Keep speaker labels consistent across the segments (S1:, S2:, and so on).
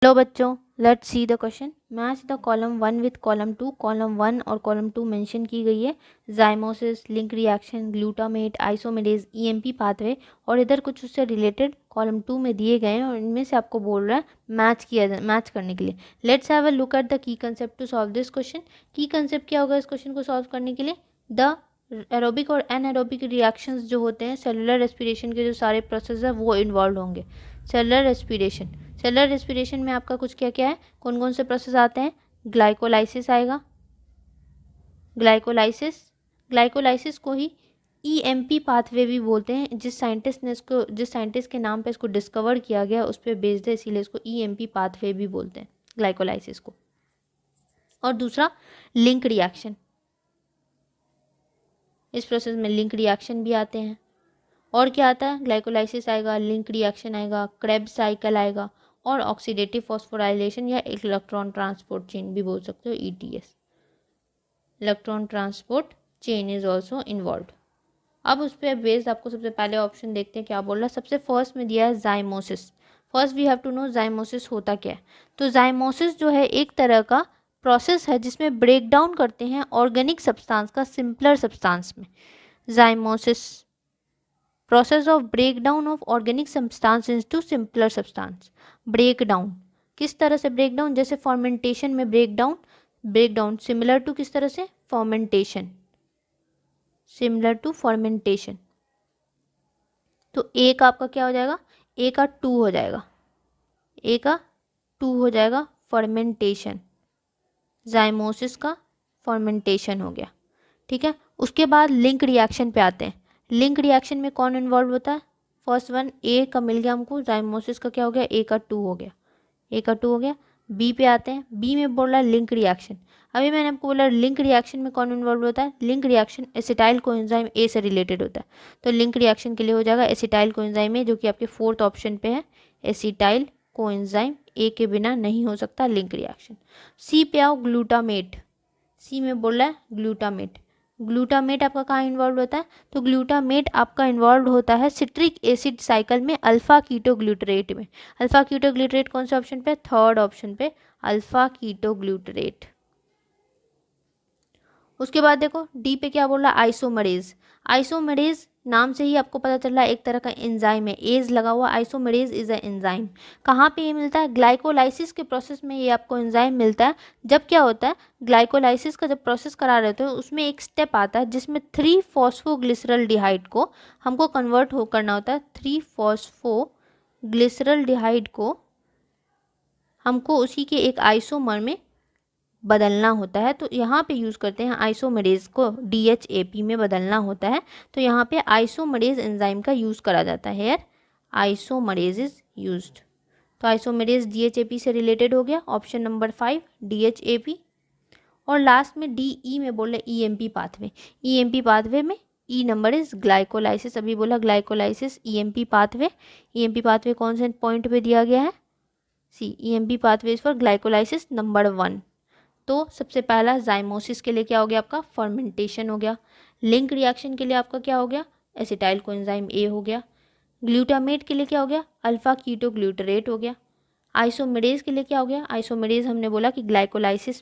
S1: Hello बच्चों, let's see the question. Match the column 1 with column 2। Column 1 और column 2 mention की गई है zymosis, link reaction, glutamate, isomerase, EMP pathway, और इधर कुछ उससे रिलेटेड कॉलम 2 में दिए गए हैं और इनमें से आपको बोल रहा है मैच करने के लिए। Let's have a look at the key concept to solve this question. Key concept क्या होगा इस क्वेश्चन को सॉल्व करने के लिए? द एरोबिक और एनएरोबिक रिएक्शंस जो होते हैं, सेलुलर रेस्पिरेशन के जो सारे प्रोसेस है वो इन्वॉल्व होंगे। सेलुलर रेस्पिरेशन में आपका कुछ क्या क्या है, कौन कौन से प्रोसेस आते हैं? ग्लाइकोलाइसिस आएगा, ग्लाइकोलाइसिस को ही ईएमपी पाथवे भी बोलते हैं। जिस साइंटिस्ट के नाम पे इसको डिस्कवर किया गया उस पर बेस्ड है, इसीलिए इसको ईएमपी पाथवे भी बोलते हैं ग्लाइकोलाइसिस को। और दूसरा लिंक रिएक्शन, इस प्रोसेस में लिंक रिएक्शन भी आते हैं। और क्या आता है? ग्लाइकोलाइसिस आएगा, लिंक रिएक्शन आएगा, क्रेब्स साइकिल आएगा, और ऑक्सीडेटिव फॉस्फोराइलेशन या इलेक्ट्रॉन ट्रांसपोर्ट चेन भी बोल सकते हो, ETS, electron transport chain is also involve. अब उस पर बेस्ड आपको सबसे पहले ऑप्शन देखते हैं क्या बोल रहा है। सबसे फर्स्ट में दिया है zymosis. First we have to know zymosis होता क्या है। तो जाइमोसिस जो है एक तरह का प्रोसेस है जिसमें ब्रेक डाउन करते हैं ऑर्गेनिक सब्सटेंस का सिंपलर सब्सटेंस में। Zymosis, process of break down of organic substance into simpler substance. Break down किस तरह से? ब्रेक डाउन जैसे फॉर्मेंटेशन में ब्रेक डाउन सिमिलर टू किस तरह से? Fermentation, similar to fermentation. तो ए का आपका क्या हो जाएगा? ए का 2 हो जाएगा, ए का 2 हो जाएगा फॉर्मेंटेशन। जाइमोसिस का फॉर्मेंटेशन हो गया, ठीक है। उसके बाद लिंक रिएक्शन पे आते हैं। लिंक रिएक्शन में कौन इन्वॉल्व होता है? फर्स्ट वन ए का मिल गया हमको, जाइमोसिस का क्या हो गया? ए का 2 हो गया, ए का 2 हो गया। बी पे आते हैं, बी में बोल रहा है लिंक रिएक्शन। अभी मैंने आपको बोला लिंक रिएक्शन में कौन इन्वॉल्व होता है? Link reaction acetyl coenzyme A से रिलेटेड होता है, तो लिंक रिएक्शन के लिए हो जाएगा एसिटाइल कोएंजाइम ए, जो कि आपके 4th ऑप्शन पे है। एसिटाइल कोएंजाइम ए के बिना नहीं हो सकता लिंक रिएक्शन। सी पे आओ, ग्लूटामेट। सी में बोल रहा है ग्लूटामेट। ग्लूटामेट आपका कहाँ इन्वॉल्व होता है? तो ग्लूटामेट आपका इन्वॉल्व होता है सिट्रिक एसिड साइकिल में अल्फा कीटोग्लूटरेट में। अल्फा कीटोग्लूटरेट कौन से ऑप्शन पे? 3rd ऑप्शन पे, अल्फा कीटोग्लूटरेट। उसके बाद देखो डी पे क्या बोल रहा है? आइसोमरेज। आइसोमरेज नाम से ही आपको पता चल रहा है एक तरह का एंजाइम है, एज लगा हुआ। Isomerase is a enzyme. कहाँ पे ये मिलता है? ग्लाइकोलाइसिस के प्रोसेस में ये आपको एंजाइम मिलता है। जब क्या होता है, ग्लाइकोलाइसिस का जब प्रोसेस करा रहे होते हैं उसमें एक स्टेप आता है जिसमें 3-फॉस्फोग्लिसरल्डिहाइड को हमको कन्वर्ट करना होता है। 3-फॉस्फोग्लिसरल्डिहाइड को हमको उसी के एक आइसोमर में बदलना होता है। तो यहाँ पे यूज़ करते हैं आइसोमरेज को, DHAP में बदलना होता है। तो यहाँ पे आइसोमरेज एंजाइम का यूज़ करा जाता है। यार आइसोमरेज इज यूज्ड। तो आइसोमरेज DHAP से रिलेटेड हो गया, ऑप्शन नंबर 5 DHAP। और लास्ट में DE में बोल रहे EMP पाथवे। EMP पाथवे में ई नंबर इज ग्लाइकोलाइसिस। अभी बोला glycolysis, EMP pathway. EMP pathway कौन से पॉइंट पे दिया गया है? सी। EMP pathway for glycolysis number 1। तो सबसे पहला जाइमोसिस के लिए क्या हो गया आपका? फर्मेंटेशन हो गया। लिंक रिएक्शन के लिए आपका क्या हो गया? एसिटाइल कोएंजाइम ए हो गया। ग्लूटामेट के लिए क्या हो गया? अल्फा कीटोग्लूटरेट हो गया। आइसोमेरेज के लिए क्या हो गया? आइसोमेरेज हमने बोला कि ग्लाइकोलाइसिस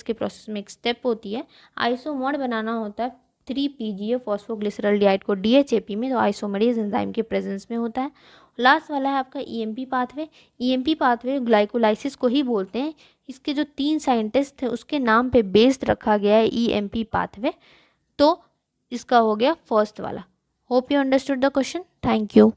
S1: के प्रोसेस में एक स्टेप होती है, आइसोमर बनाना होता है 3-PGA फॉस्फोग्लिसरल्डिहाइड को DHAP में, तो आइसोमेरेज एंजाइम के प्रेजेंस में होता है। लास्ट वाला है आपका EMP pathway. EMP pathway glycolysis को ही बोलते हैं। इसके जो 3 साइंटिस्ट थे उसके नाम पे बेस्ड रखा गया है EMP पाथवे। तो इसका हो गया फर्स्ट वाला। Hope you understood the question. Thank you.